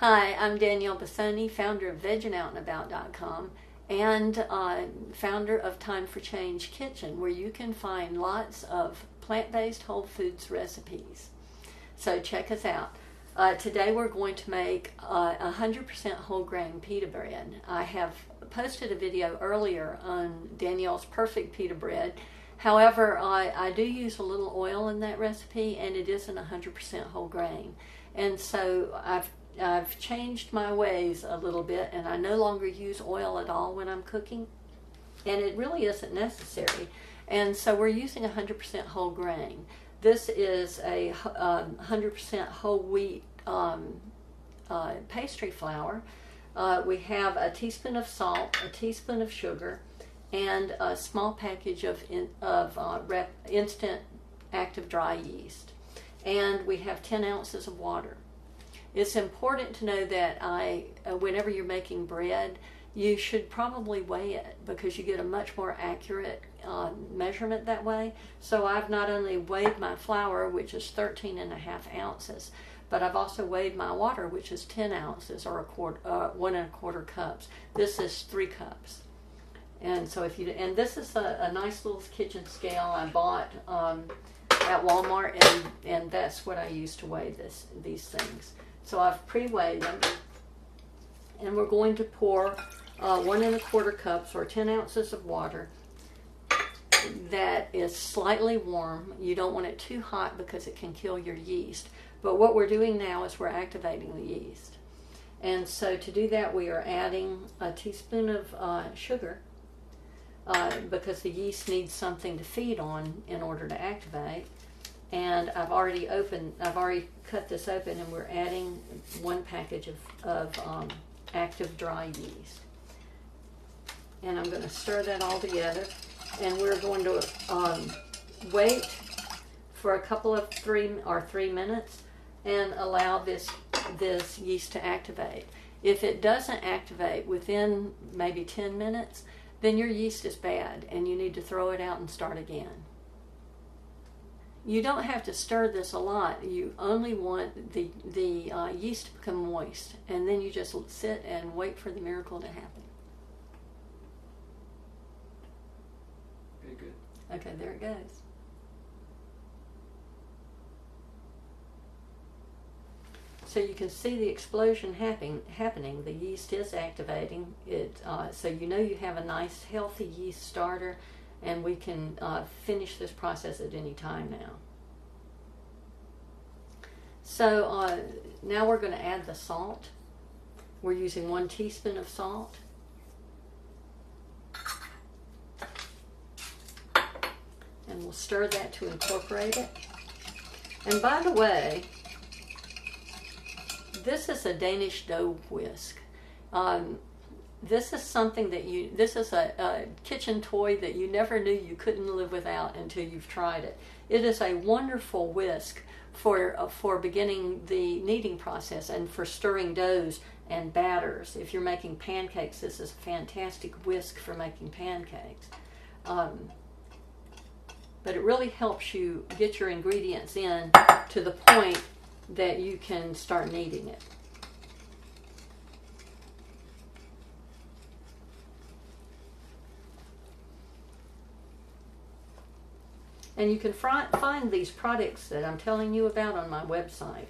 Hi, I'm Danielle Bassoni, founder of VeggingOutandAbout.com and founder of Time for Change Kitchen, where you can find lots of plant-based whole foods recipes. So check us out. Today we're going to make 100% whole grain pita bread. I have posted a video earlier on Danielle's perfect pita bread. However, I do use a little oil in that recipe, and it isn't 100% whole grain. And so I've changed my ways a little bit, and I no longer use oil at all when I'm cooking, and it really isn't necessary. And so we're using 100% whole grain. This is a 100% whole wheat pastry flour. We have a teaspoon of salt, a teaspoon of sugar, and a small package of instant active dry yeast. And we have 10 ounces of water. It's important to know that whenever you're making bread, you should probably weigh it because you get a much more accurate measurement that way. So I've not only weighed my flour, which is 13.5 ounces, but I've also weighed my water, which is 10 ounces or 1 1/4 cups. This is 3 cups. And so and this is a nice little kitchen scale I bought at Walmart, and that's what I use to weigh these things. So I've pre-weighed them, and we're going to pour 1 1/4 cups or 10 ounces of water that is slightly warm. You don't want it too hot because it can kill your yeast. But what we're doing now is we're activating the yeast. And so to do that, we are adding a teaspoon of sugar because the yeast needs something to feed on in order to activate. And I've already cut this open, and we're adding 1 package of active dry yeast. And I'm going to stir that all together, and we're going to wait for a couple of 3 minutes and allow this yeast to activate. If it doesn't activate within maybe 10 minutes, then your yeast is bad, and you need to throw it out and start again. You don't have to stir this a lot. You only want the yeast to become moist, and then you just sit and wait for the miracle to happen. Very good. Okay, there it goes. So you can see the explosion happening. The yeast is activating it, so you know you have a nice healthy yeast starter, and we can finish this process at any time now. So now we're going to add the salt. We're using 1 teaspoon of salt. And we'll stir that to incorporate it. And by the way, this is a Danish dough whisk. This is something this is a kitchen toy that you never knew you couldn't live without until you've tried it. It is a wonderful whisk for beginning the kneading process and for stirring doughs and batters. If you're making pancakes, this is a fantastic whisk for making pancakes. But it really helps you get your ingredients in to the point that you can start kneading it. And you can find these products that I'm telling you about on my website.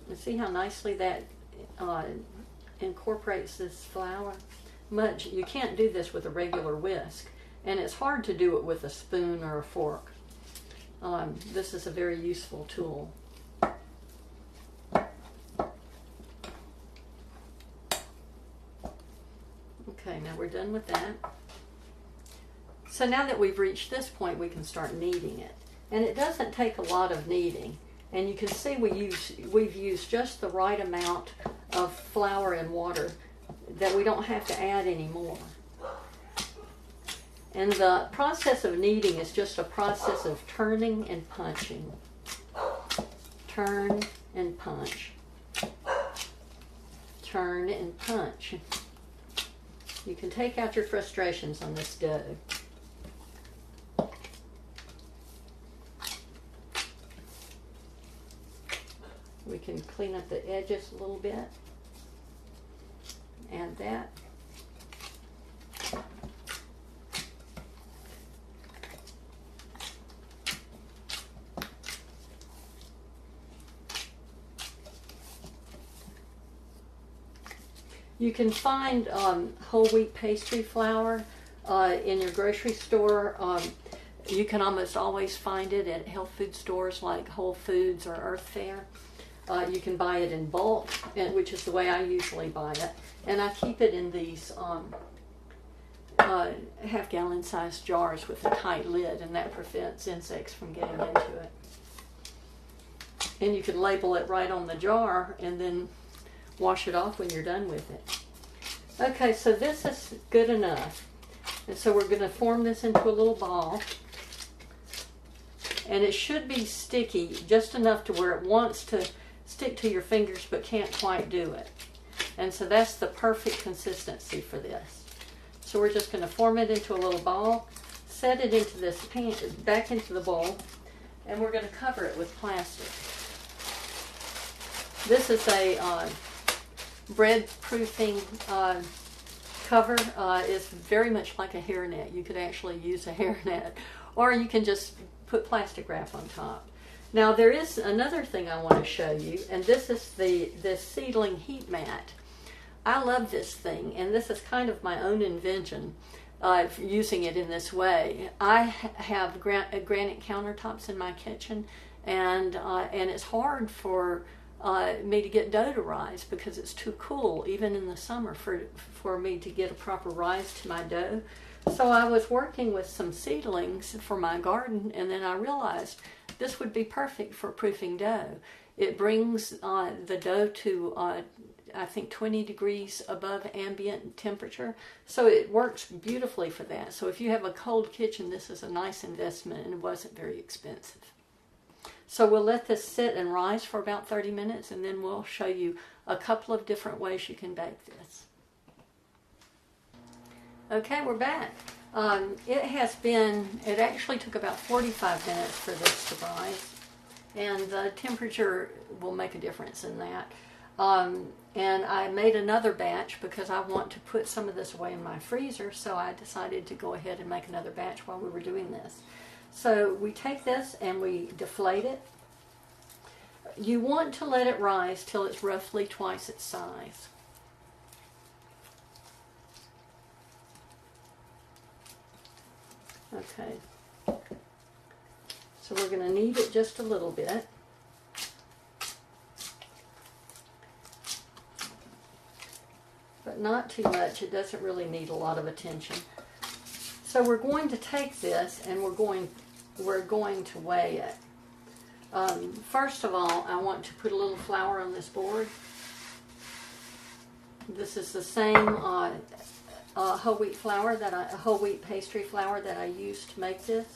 And see how nicely that incorporates this flour? You can't do this with a regular whisk, and it's hard to do it with a spoon or a fork. This is a very useful tool. Okay, now we're done with that. So now that we've reached this point, we can start kneading it. And it doesn't take a lot of kneading. And you can see we've used just the right amount of flour and water that we don't have to add any more. And the process of kneading is just a process of turning and punching. Turn and punch. Turn and punch. You can take out your frustrations on this dough. We can clean up the edges a little bit. Add that. You can find whole wheat pastry flour in your grocery store. You can almost always find it at health food stores like Whole Foods or Earth Fare. You can buy it in bulk, which is the way I usually buy it. And I keep it in these half-gallon sized jars with a tight lid, and that prevents insects from getting into it. And you can label it right on the jar and then wash it off when you're done with it. Okay, so this is good enough. And so we're going to form this into a little ball. And it should be sticky, just enough to where it wants to stick to your fingers but can't quite do it. And so that's the perfect consistency for this. So we're just going to form it into a little ball, set it into this pan, back into the bowl, and we're going to cover it with plastic. This is a bread proofing cover. Is very much like a hairnet. You could actually use a hairnet, or you can just put plastic wrap on top. Now there is another thing I want to show you, and this is this Seedling Heat Mat. I love this thing, and this is kind of my own invention, using it in this way. I have granite countertops in my kitchen, and it's hard for me to get dough to rise because it's too cool, even in the summer, for me to get a proper rise to my dough. So I was working with some seedlings for my garden, and then I realized this would be perfect for proofing dough. It brings the dough to, I think, 20 degrees above ambient temperature. So it works beautifully for that. So if you have a cold kitchen, this is a nice investment, and it wasn't very expensive. So we'll let this sit and rise for about 30 minutes, and then we'll show you a couple of different ways you can bake this. Okay, we're back. It actually took about 45 minutes for this to rise, and the temperature will make a difference in that. And I made another batch because I want to put some of this away in my freezer, so I decided to go ahead and make another batch while we were doing this. So we take this and we deflate it. You want to let it rise till it's roughly twice its size. Okay. So we're going to knead it just a little bit. But not too much. It doesn't really need a lot of attention. So we're going to take this and we're going to weigh it. First of all, I want to put a little flour on this board. This is the same whole wheat pastry flour that I used to make this.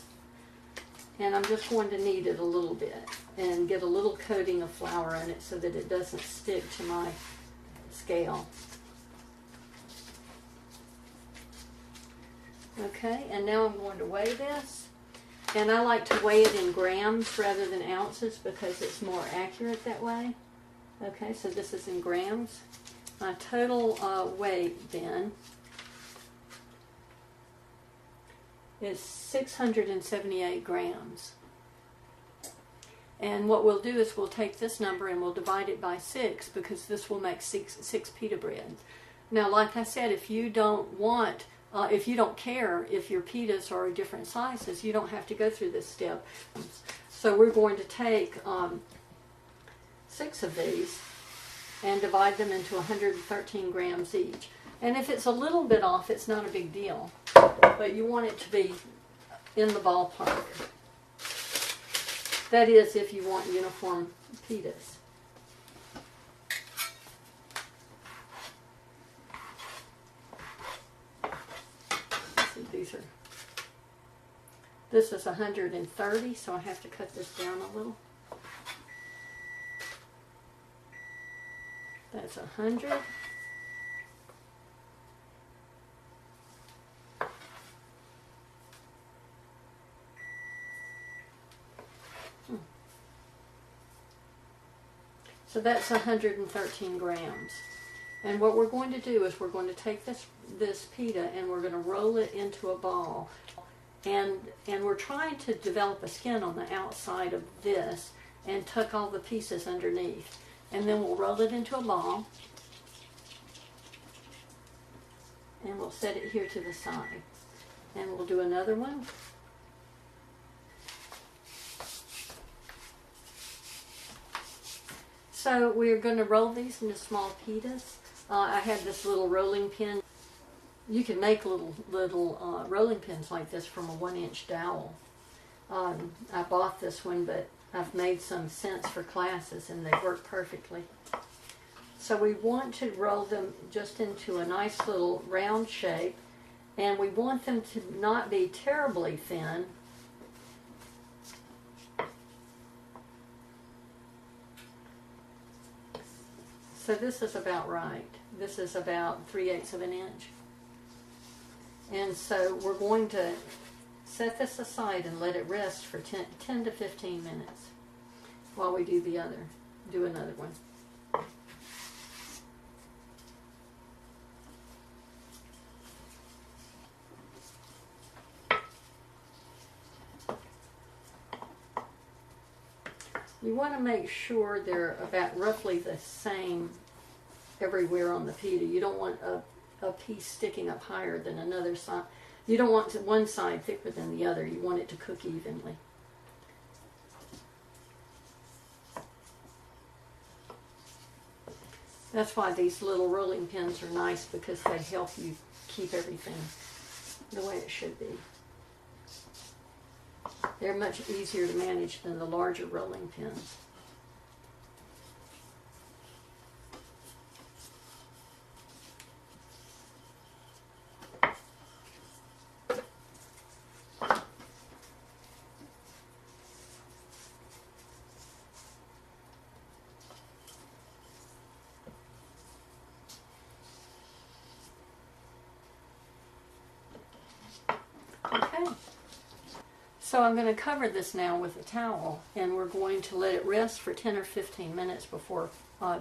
And I'm just going to knead it a little bit and get a little coating of flour in it so that it doesn't stick to my scale. Okay, and now I'm going to weigh this. And I like to weigh it in grams rather than ounces because it's more accurate that way. Okay, so this is in grams. My total weight then is 678 grams. And what we'll do is we'll take this number and we'll divide it by 6 because this will make six pita bread. Now, like I said, if you don't care if your pitas are different sizes, you don't have to go through this step. So we're going to take 6 of these and divide them into 113 grams each. And if it's a little bit off, it's not a big deal. But you want it to be in the ballpark. That is, if you want uniform pitas. This is 130, so I have to cut this down a little. That's 100. So that's 113 grams. And what we're going to do is we're going to take this pita and we're going to roll it into a ball. And we're trying to develop a skin on the outside of this and tuck all the pieces underneath. And then we'll roll it into a ball. And we'll set it here to the side. And we'll do another one. So we're going to roll these into small pitas. I have this little rolling pin. You can make little rolling pins like this from a 1-inch dowel. I bought this one, but I've made some since for classes and they work perfectly. So we want to roll them just into a nice little round shape, and we want them to not be terribly thin. So this is about right. This is about 3/8 of an inch. And so we're going to set this aside and let it rest for 10 to 15 minutes while we do another one. You want to make sure they're about roughly the same everywhere on the pita. You don't want a piece sticking up higher than another side. You don't want one side thicker than the other. You want it to cook evenly. That's why these little rolling pins are nice, because they help you keep everything the way it should be. They're much easier to manage than the larger rolling pins. Okay. So I'm going to cover this now with a towel, and we're going to let it rest for 10 or 15 minutes before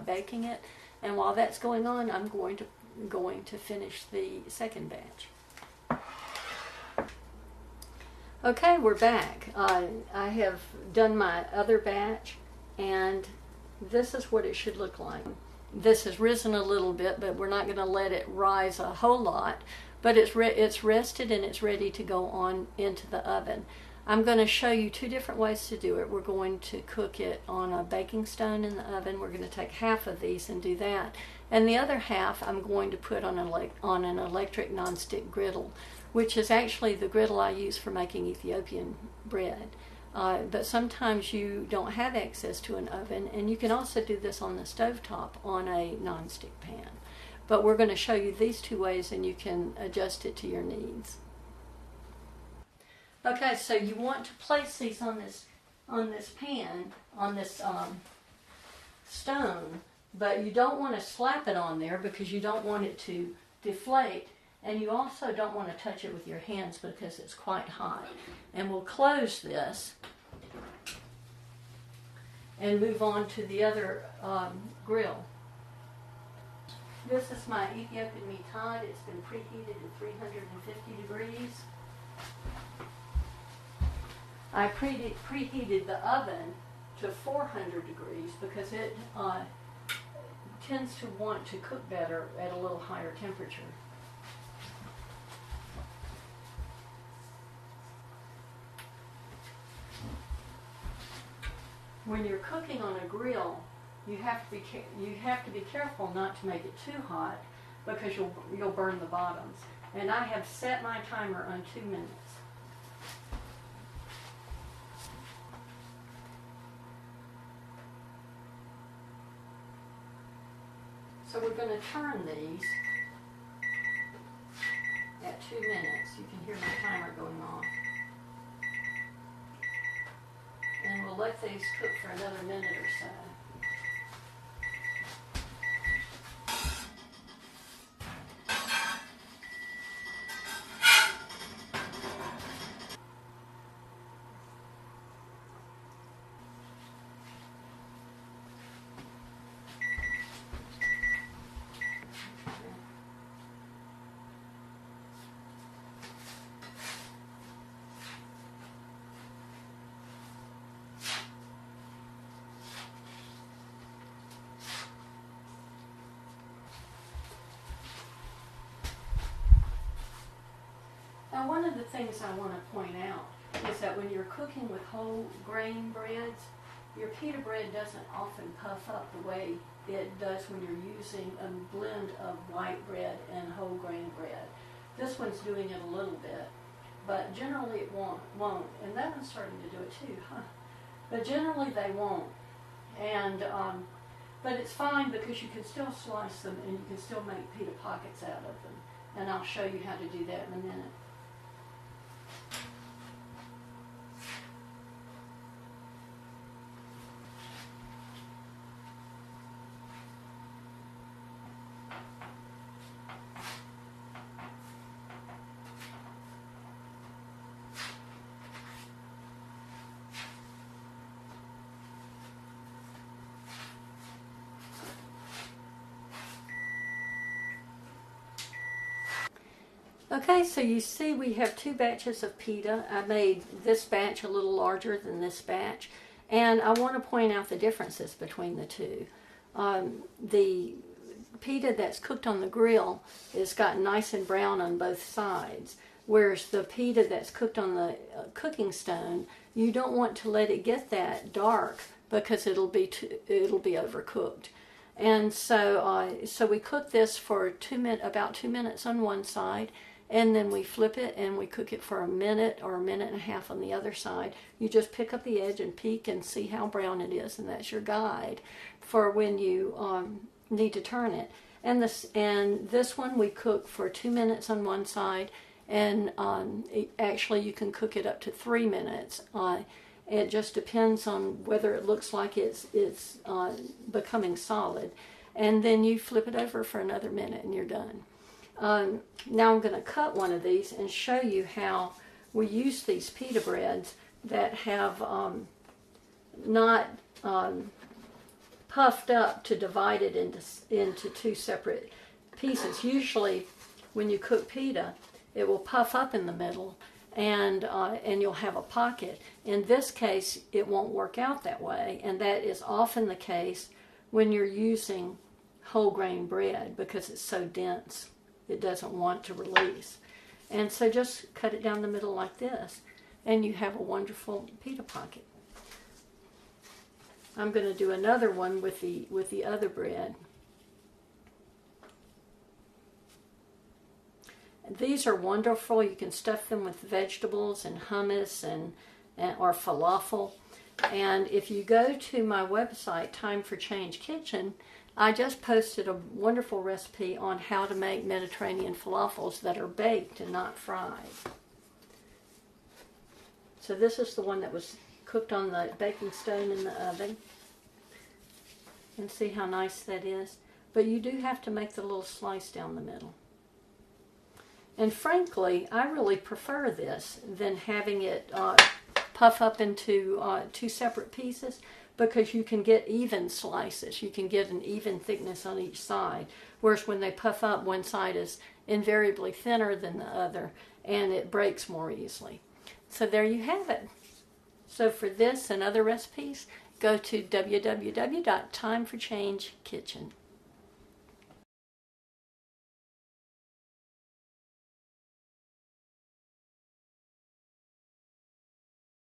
baking it. And while that's going on, I'm going to finish the second batch. Okay, we're back. I have done my other batch, and this is what it should look like. This has risen a little bit, but we're not going to let it rise a whole lot. But it's rested and it's ready to go on into the oven. I'm going to show you two different ways to do it. We're going to cook it on a baking stone in the oven. We're going to take half of these and do that. And the other half I'm going to put on an electric nonstick griddle, which is actually the griddle I use for making Ethiopian bread. But sometimes you don't have access to an oven, and you can also do this on the stovetop on a nonstick pan. But we're going to show you these two ways, and you can adjust it to your needs. Okay, so you want to place these on this pan, on this stone, but you don't want to slap it on there because you don't want it to deflate, and you also don't want to touch it with your hands because it's quite hot. And we'll close this and move on to the other grill. This is my Ethiopian mitad. It's been preheated at 350 degrees. I preheated the oven to 400 degrees because it tends to want to cook better at a little higher temperature. When you're cooking on a grill, you have to be careful not to make it too hot because you'll burn the bottoms. And I have set my timer on 2 minutes. So we're going to turn these at 2 minutes. You can hear my timer going off. And we'll let these cook for another minute or so. Now, one of the things I want to point out is that when you're cooking with whole grain breads, your pita bread doesn't often puff up the way it does when you're using a blend of white bread and whole grain bread. This one's doing it a little bit, but generally it won't. And that one's starting to do it too, huh? But generally they won't. And but it's fine because you can still slice them and you can still make pita pockets out of them. And I'll show you how to do that in a minute. Okay, so you see we have 2 batches of pita. I made this batch a little larger than this batch, and I want to point out the differences between the two. The pita that's cooked on the grill is gotten nice and brown on both sides, whereas the pita that's cooked on the cooking stone, you don't want to let it get that dark because it'll be overcooked. And so we cook this for about 2 minutes on one side, and then we flip it and we cook it for a minute or a minute and a half on the other side. You just pick up the edge and peek and see how brown it is, and that's your guide for when you need to turn it. And this one we cook for 2 minutes on one side, and actually you can cook it up to 3 minutes. It just depends on whether it looks like it's becoming solid. And then you flip it over for another minute and you're done. Now I'm going to cut one of these and show you how we use these pita breads that have not puffed up to divide it into 2 separate pieces. Usually when you cook pita, it will puff up in the middle and you'll have a pocket. In this case, it won't work out that way, and that is often the case when you're using whole grain bread because it's so dense. It doesn't want to release. And so just cut it down the middle like this, and you have a wonderful pita pocket. I'm going to do another one with the other bread. These are wonderful. You can stuff them with vegetables and hummus or falafel. And if you go to my website, Time for Change Kitchen, I just posted a wonderful recipe on how to make Mediterranean falafels that are baked and not fried. So this is the one that was cooked on the baking stone in the oven. And see how nice that is? But you do have to make the little slice down the middle. And frankly, I really prefer this than having it puff up into 2 separate pieces, because you can get even slices. You can get an even thickness on each side. Whereas when they puff up, one side is invariably thinner than the other, and it breaks more easily. So there you have it. So for this and other recipes, go to www.timeforchangekitchen.